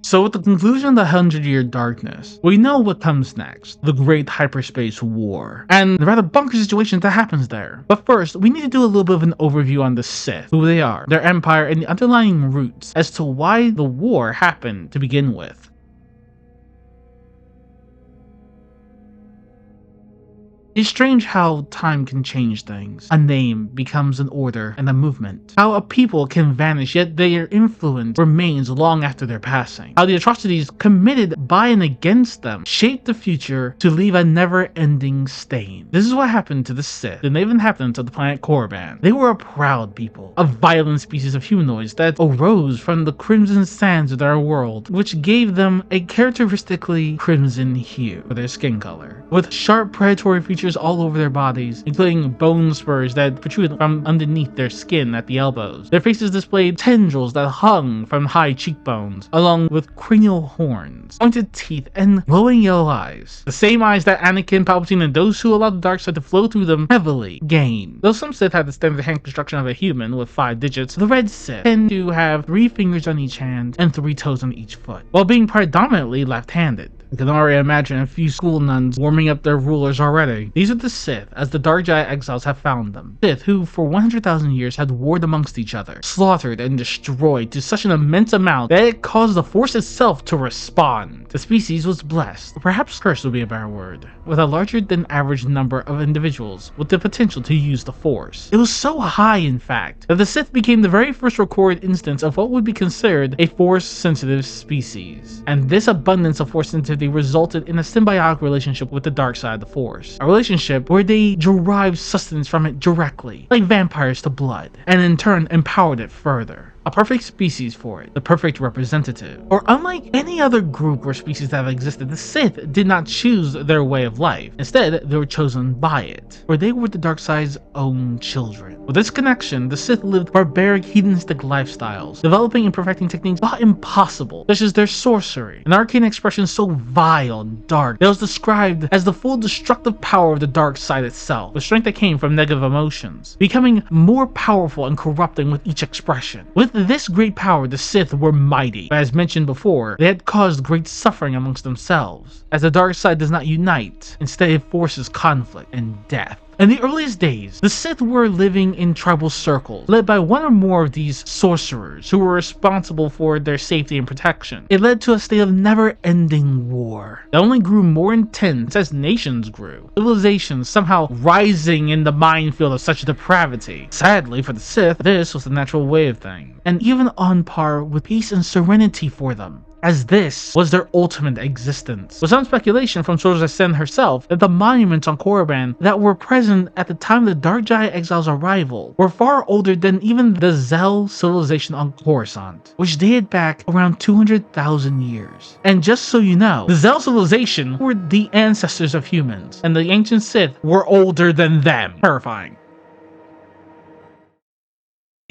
So with the conclusion of the 100-Year Darkness, we know what comes next, the Great Hyperspace War, and the rather bonkers situation that happens there. But first, we need to do a little bit of an overview on the Sith, who they are, their empire, and the underlying roots as to why the war happened to begin with. It's strange how time can change things. A name becomes an order and a movement. How a people can vanish, yet their influence remains long after their passing. How the atrocities committed by and against them shape the future to leave a never-ending stain. This is what happened to the Sith, the native inhabitants of the planet Korriban. They were a proud people, a violent species of humanoids that arose from the crimson sands of their world, which gave them a characteristically crimson hue for their skin color, with sharp predatory features all over their bodies, including bone spurs that protruded from underneath their skin at the elbows. Their faces displayed tendrils that hung from high cheekbones, along with cranial horns, pointed teeth, and glowing yellow eyes. The same eyes that Anakin, Palpatine, and those who allowed the dark side to flow through them heavily gained. Though some Sith had the standard hand construction of a human with 5 digits, the Red Sith tend to have 3 fingers on each hand and 3 toes on each foot, while being predominantly left-handed. I can already imagine a few school nuns warming up their rulers already. These are the Sith, as the Dark Jedi Exiles have found them. Sith who, for 100,000 years, had warred amongst each other, slaughtered and destroyed to such an immense amount that it caused the Force itself to respond. The species was blessed, or perhaps cursed would be a better word, with a larger than average number of individuals with the potential to use the Force. It was so high, in fact, that the Sith became the very first recorded instance of what would be considered a Force-sensitive species. And this abundance of Force sensitivity resulted in a symbiotic relationship with the dark side of the Force. A relationship where they derived sustenance from it directly, like vampires to blood, and in turn empowered it further. A perfect species for it, the perfect representative. Or unlike any other group or species that have existed, the Sith did not choose their way of life. Instead, they were chosen by it, for they were the dark side's own children. With this connection, the Sith lived barbaric, hedonistic lifestyles, developing and perfecting techniques thought impossible, such as their sorcery, an arcane expression so vile and dark that was described as the full destructive power of the dark side itself, the strength that came from negative emotions, becoming more powerful and corrupting with each expression. With this great power, the Sith were mighty, but as mentioned before, they had caused great suffering amongst themselves, as the dark side does not unite, instead it forces conflict and death. In the earliest days, the Sith were living in tribal circles, led by one or more of these sorcerers, who were responsible for their safety and protection. It led to a state of never-ending war that only grew more intense as nations grew, civilizations somehow rising in the minefield of such depravity. Sadly for the Sith, this was the natural way of things, and even on par with peace and serenity for them, as this was their ultimate existence. With some speculation from sources like Sen herself that the monuments on Korriban that were present at the time of the Dark Jedi Exiles' arrival were far older than even the Zell civilization on Coruscant, which dated back around 200,000 years. And just so you know, the Zell civilization were the ancestors of humans, and the Ancient Sith were older than them. Terrifying.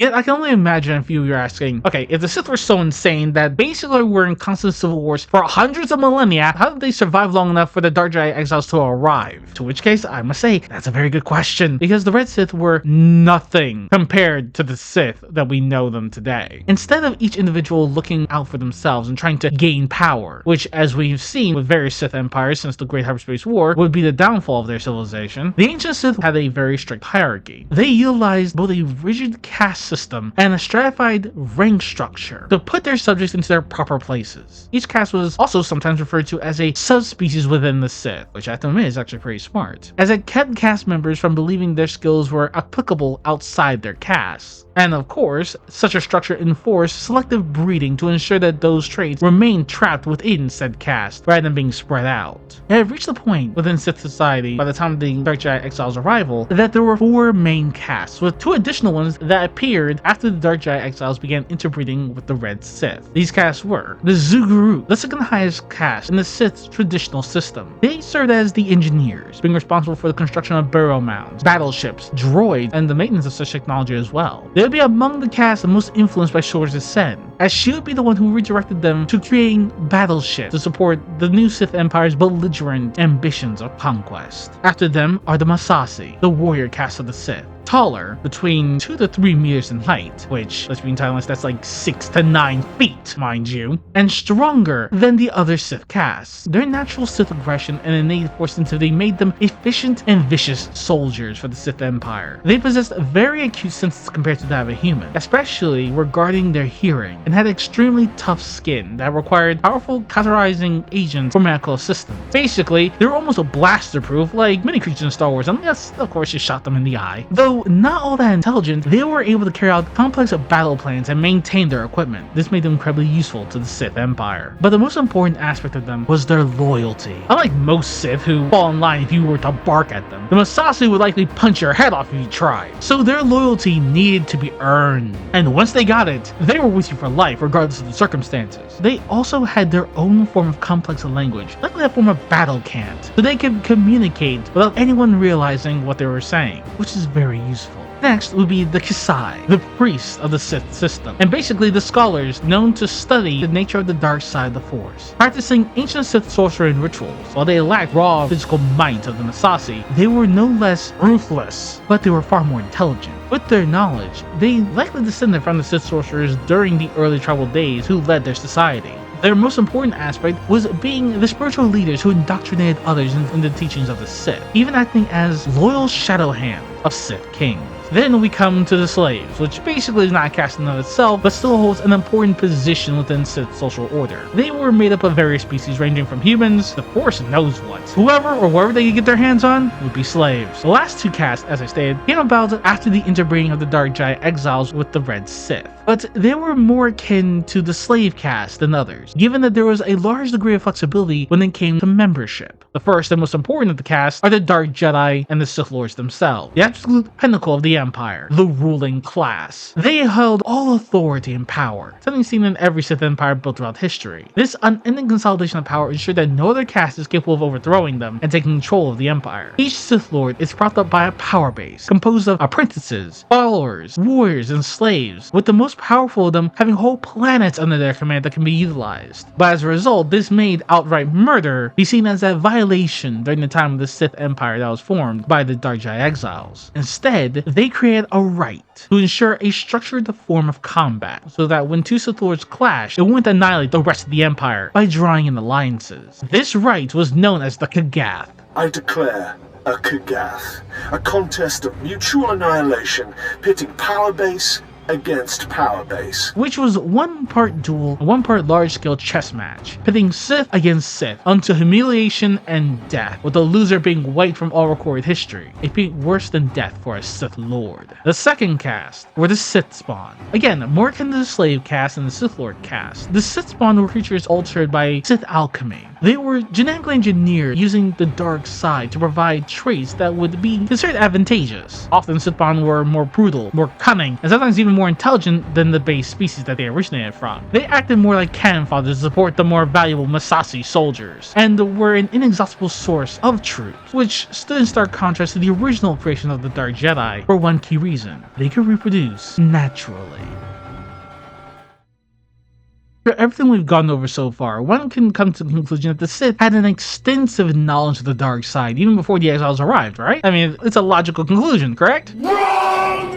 Yet I can only imagine if you were asking, okay, if the Sith were so insane that basically were in constant civil wars for hundreds of millennia, how did they survive long enough for the Dark Jedi Exiles to arrive? To which case, I must say, that's a very good question, because the Red Sith were nothing compared to the Sith that we know them today. Instead of each individual looking out for themselves and trying to gain power, which as we've seen with various Sith empires since the Great Hyperspace War would be the downfall of their civilization, the Ancient Sith had a very strict hierarchy. They utilized both a rigid caste system and a stratified rank structure to put their subjects into their proper places. Each caste was also sometimes referred to as a subspecies within the Sith, which I have to admit is actually pretty smart, as it kept caste members from believing their skills were applicable outside their caste. And of course, such a structure enforced selective breeding to ensure that those traits remained trapped within said caste, rather than being spread out. It had reached the point within Sith society by the time of the Dark Jedi Exiles' arrival that there were 4 main castes, with 2 additional ones that appeared after the Dark Jedi Exiles began interbreeding with the Red Sith. These castes were the Zuguru, the second highest caste in the Sith's traditional system. They served as the engineers, being responsible for the construction of burial mounds, battleships, droids, and the maintenance of such technology as well. They would be among the cast the most influenced by Shores' Sen, as she would be the one who redirected them to creating battleships to support the new Sith Empire's belligerent ambitions of conquest. After them are the Masasi, the warrior caste of the Sith. taller, between 2 to 3 meters in height, which, let's be entirely honest, that's like 6 to 9 feet, mind you, and stronger than the other Sith castes. Their natural Sith aggression and innate force sensitivity made them efficient and vicious soldiers for the Sith Empire. They possessed very acute senses compared to that of a human, especially regarding their hearing, and had extremely tough skin that required powerful cauterizing agents for medical assistance. Basically, they were almost a blaster-proof, like many creatures in Star Wars, unless, of course, you shot them in the eye. Though not all that intelligent, they were able to carry out complex battle plans and maintain their equipment. This made them incredibly useful to the Sith Empire. But the most important aspect of them was their loyalty. Unlike most Sith who fall in line if you were to bark at them, the Massassi would likely punch your head off if you tried. So their loyalty needed to be earned. And once they got it, they were with you for life, regardless of the circumstances. They also had their own form of complex language, likely a form of battle cant, so they could communicate without anyone realizing what they were saying, which is very useful. Next would be the Kasai, the priests of the Sith system, and basically the scholars known to study the nature of the dark side of the Force. Practicing ancient Sith sorcery and rituals, while they lacked raw physical might of the Massassi, they were no less ruthless, but they were far more intelligent. With their knowledge, they likely descended from the Sith sorcerers during the early tribal days who led their society. Their most important aspect was being the spiritual leaders who indoctrinated others in the teachings of the Sith, even acting as loyal shadow hands of Sith kings. Then we come to the slaves, which basically is not a caste in and of itself, but still holds an important position within Sith social order. They were made up of various species ranging from humans to Force knows what. Whoever or wherever they could get their hands on would be slaves. The last two castes, as I stated, came about after the interbreeding of the Dark Jedi Exiles with the Red Sith. But they were more akin to the slave caste than others, given that there was a large degree of flexibility when it came to membership. The first and most important of the castes are the Dark Jedi and the Sith Lords themselves, the absolute pinnacle of the Empire, the ruling class. They held all authority and power, something seen in every Sith Empire built throughout history. This unending consolidation of power ensured that no other caste is capable of overthrowing them and taking control of the Empire. Each Sith Lord is propped up by a power base, composed of apprentices, followers, warriors, and slaves, with the most powerful of them having whole planets under their command that can be utilized. But as a result, this made outright murder be seen as a violation during the time of the Sith Empire that was formed by the Dark Jedi Exiles. Instead, they created a right to ensure a structured form of combat, so that when two Sith Lords clashed, it wouldn't annihilate the rest of the Empire by drawing in alliances. This right was known as the Kagath. I declare a Kagath, a contest of mutual annihilation, pitting power base against power base, which was one part duel, one part large-scale chess match, pitting Sith against Sith unto humiliation and death, with the loser being wiped from all recorded history, a fate worse than death for a Sith Lord. The second caste were the Sith Spawn. Again, more akin to the slave caste and the Sith Lord caste. The Sith Spawn were creatures altered by Sith alchemy. They were genetically engineered using the dark side to provide traits that would be considered advantageous. Often Sith Spawn were more brutal, more cunning, and sometimes even more intelligent than the base species that they originated from. They acted more like cannon fodder to support the more valuable Massassi soldiers, and were an inexhaustible source of troops, which stood in stark contrast to the original creation of the Dark Jedi for one key reason: they could reproduce naturally. After everything we've gone over so far, one can come to the conclusion that the Sith had an extensive knowledge of the dark side even before the Exiles arrived, right? I mean, it's a logical conclusion, correct?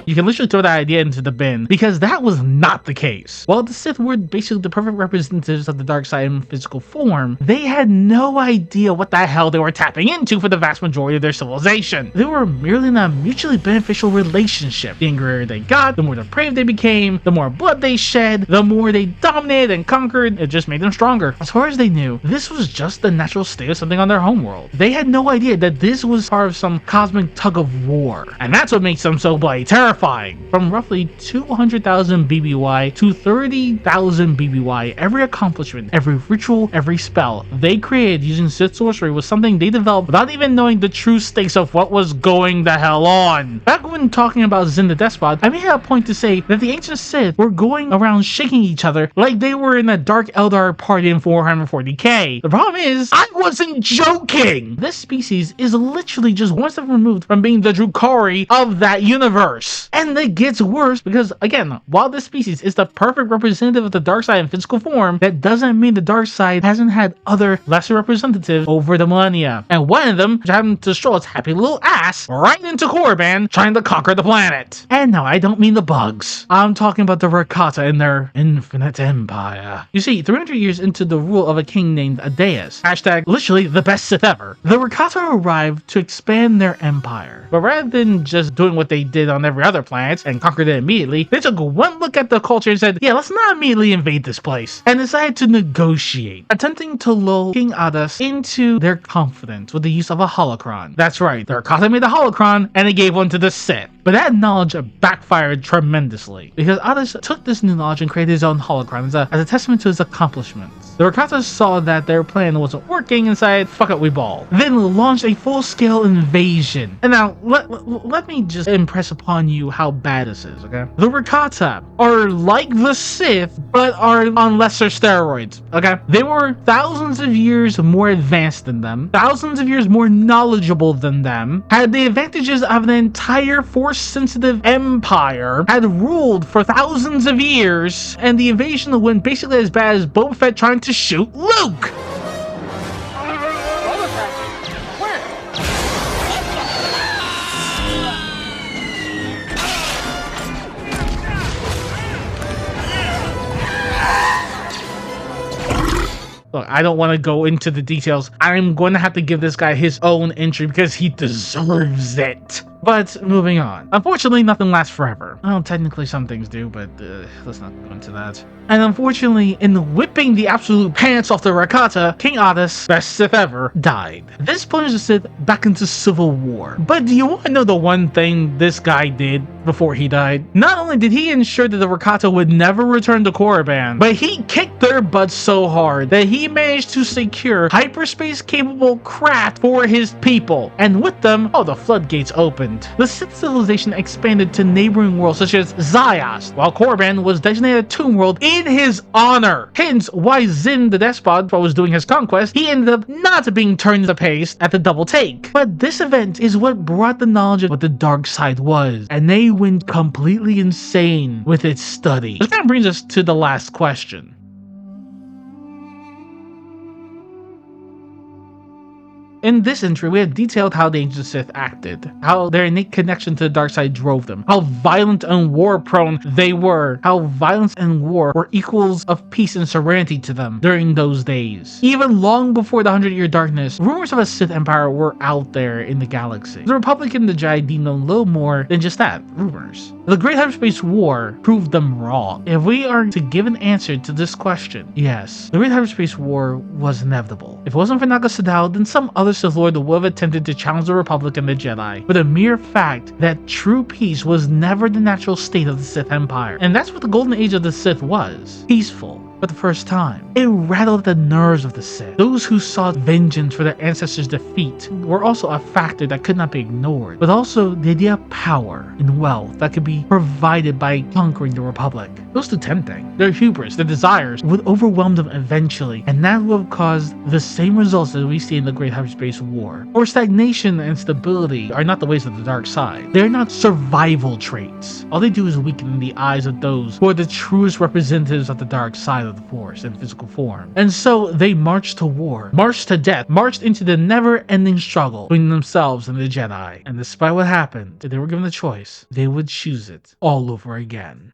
You can literally throw that idea into the bin, because that was not the case. While the Sith were basically the perfect representatives of the dark side in physical form, they had no idea what the hell they were tapping into for the vast majority of their civilization. They were merely in a mutually beneficial relationship. The angrier they got, the more depraved they became, the more blood they shed, the more they dominated and conquered. It just made them stronger. As far as they knew, this was just the natural state of something on their homeworld. They had no idea that this was part of some cosmic tug of war, and that's what makes them so bloody terrifying. From roughly 200,000 BBY to 30,000 BBY, every accomplishment, every ritual, every spell they created using Sith sorcery was something they developed without even knowing the true stakes of what was going the hell on. Back when talking about Zin the Despot, I made a point to say that the Ancient Sith were going around shaking each other like they were in a Dark Eldar party in 440k. The problem is, I wasn't joking! This species is literally just one step removed from being the Drukhari of that universe. worse. And it gets worse because, again, while this species is the perfect representative of the dark side in physical form, that doesn't mean the dark side hasn't had other lesser representatives over the millennia. And one of them happened to stroll its happy little ass right into Korriban, trying to conquer the planet. And no, I don't mean the bugs. I'm talking about the Rakata and their infinite empire. You see, 300 years into the rule of a king named Adeus, hashtag literally the best Sith ever, the Rakata arrived to expand their empire. But rather than just doing what they did on every other planet and conquered it immediately, they took one look at the culture and said, yeah, let's not immediately invade this place, and decided to negotiate, attempting to lull King Adus into their confidence with the use of a holocron. That's right, the Rakata made a holocron and they gave one to the Sith. But that knowledge backfired tremendously, because Adus took this new knowledge and created his own holocron as a testament to his accomplishments. The Rakata saw that their plan wasn't working and decided, fuck it, we ball. Then launched a full-scale invasion. And now, let me just impress upon you how bad this is, okay? The Rakata are like the Sith, but are on lesser steroids, okay? They were thousands of years more advanced than them, thousands of years more knowledgeable than them, had the advantages of an entire Force-sensitive empire, had ruled for thousands of years, and the invasion went basically as bad as Boba Fett trying to shoot Luke! Look, I don't want to go into the details. I'm going to have to give this guy his own entry because he deserves it. But moving on. Unfortunately, nothing lasts forever. Well, technically some things do, but let's not go into that. And unfortunately, in whipping the absolute pants off the Rakata, King Adus, best Sith ever, died. This plunged the Sith back into civil war. But do you want to know the one thing this guy did before he died? Not only did he ensure that the Rakata would never return to Korriban, but he kicked their butts so hard that he managed to secure hyperspace-capable craft for his people. And with them, the floodgates opened. The Sith civilization expanded to neighboring worlds such as Zayas, while Korriban was designated a tomb world in his honor. Hence why Zin the Despot, while was doing his conquest, he ended up not being turned to paste at the double take. But this event is what brought the knowledge of what the dark side was, and they went completely insane with its study. This kind of brings us to the last question. In this entry, we have detailed how the Ancient Sith acted, how their innate connection to the dark side drove them, how violent and war-prone they were, how violence and war were equals of peace and serenity to them during those days. Even long before the 100-Year Darkness, rumors of a Sith Empire were out there in the galaxy. The Republic and the Jedi deemed them little more than just that, rumors. The Great Hyperspace War proved them wrong. If we are to give an answer to this question, yes, the Great Hyperspace War was inevitable. If it wasn't for Naga Sadow, then some other Sith Lord would have attempted to challenge the Republic and the Jedi, but a mere fact that true peace was never the natural state of the Sith Empire. And that's what the golden age of the Sith was. Peaceful. For the first time. It rattled the nerves of the Sith. Those who sought vengeance for their ancestors' defeat were also a factor that could not be ignored, but also the idea of power and wealth that could be provided by conquering the Republic. Those too tempting. Their hubris, their desires, would overwhelm them eventually, and that would have caused the same results that we see in the Great Hyperspace War. For stagnation and stability are not the ways of the dark side. They're not survival traits. All they do is weaken in the eyes of those who are the truest representatives of the dark side of the Force in physical form. And so they marched to war, marched to death, marched into the never-ending struggle between themselves and the Jedi. And despite what happened, if they were given the choice, they would choose it all over again.